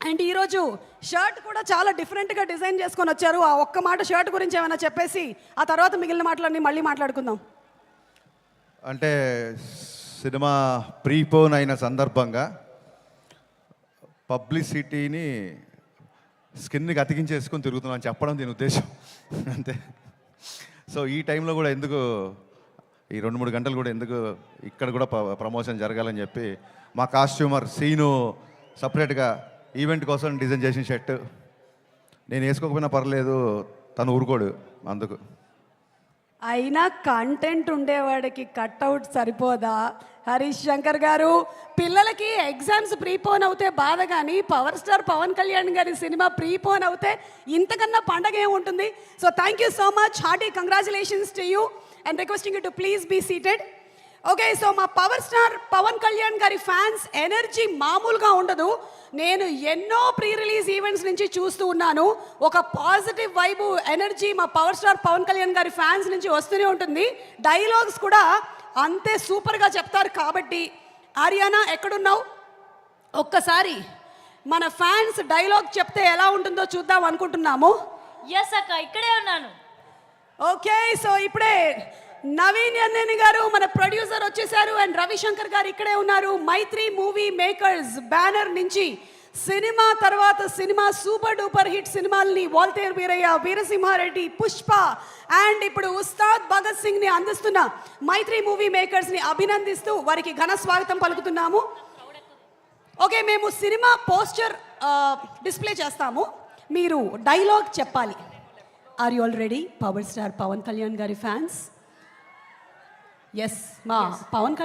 And ఈరోజు shirt కూడా చాలా డిఫరెంట్గా డిజైన్ చేసుకొని వచ్చారు. ఆ ఒక్క మాట షర్ట్ గురించి ఏమైనా చెప్పేసి ఆ తర్వాత మిగిలిన మాటలన్నీ మళ్ళీ మాట్లాడుకుందాం. అంటే సినిమా ప్రీపోన్ అయిన సందర్భంగా పబ్లిసిటీని స్కిన్కి అతికించేసుకొని తిరుగుతున్నాను చెప్పడం దీని ఉద్దేశం అంతే. సో ఈ టైంలో కూడా ఎందుకు ఈ 2-3 గంటలు కూడా ఎందుకు ఇక్కడ కూడా ప్రమోషన్ జరగాలని చెప్పి మా కాస్ట్యూమర్ సీను సపరేట్గా ఈవెంట్ కోసం డిజైన్ చేసిన షర్ట్ నేను వేసుకోకపోయినా పర్లేదు, తను ఊరుకోడు అందుకు. అయినా కంటెంట్ ఉండేవాడికి కట్అవుట్ సరిపోదా? హరీష్ శంకర్ గారు, పిల్లలకి ఎగ్జామ్స్ ప్రీపోన్ అవుతే బాధ, కానీ పవర్ స్టార్ పవన్ కళ్యాణ్ గారి సినిమా ప్రీపోన్ అవుతే ఇంతకన్నా పండగ ఏముంటుంది? So thank you so much, hearty congratulations to you and requesting you to please be seated. Okay, so మా పవర్ స్టార్ పవన్ కళ్యాణ్ గారి ఫ్యాన్స్ ఎనర్జీ మామూలుగా ఉండదు. నేను ఎన్నో ప్రీ రిలీజ్ ఈవెంట్స్ నుంచి చూస్తూ ఉన్నాను. ఒక పాజిటివ్ వైబు ఎనర్జీ మా పవర్ స్టార్ పవన్ కళ్యాణ్ గారి ఫ్యాన్స్ నుంచి వస్తూనే ఉంటుంది. డైలాగ్స్ కూడా అంతే సూపర్గా చెప్తారు. కాబట్టి ఆర్యానా ఎక్కడున్నావు? ఒక్కసారి మన ఫ్యాన్స్ డైలాగ్ చెప్తే ఎలా ఉంటుందో చూద్దాం అనుకుంటున్నాము. ఎస్ అక్క, ఇక్కడే ఉన్నాను. ఓకే, సో ఇప్పుడే నవీన్ యన్నేని గారు మన ప్రొడ్యూసర్ వచ్చేసారు అండ్ రవిశంకర్ గారు ఇక్కడే ఉన్నారు. మైత్రి మూవీ మేకర్స్ బ్యానర్ నుంచి సినిమా తర్వాత సినిమా సూపర్ డూపర్ హిట్ సినిమాల్ని వాల్తేరు వీరయ్య, వీరసింహారెడ్డి, పుష్ప అండ్ ఇప్పుడు ఉస్తాద్ భగత్ సింగ్ ని అందిస్తున్న మైత్రి మూవీ మేకర్స్ ని అభినందిస్తూ వారికి ఘన స్వాగతం పలుకుతున్నాము. ఓకే, మేము సినిమా పోస్టర్ డిస్ప్లే చేస్తాము, మీరు డైలాగ్ చెప్పాలి. Are you all ready? Power star Pawan Kalyan గారి ఫ్యాన్స్. ఎస్, మా పవన్ కళ్యాణ్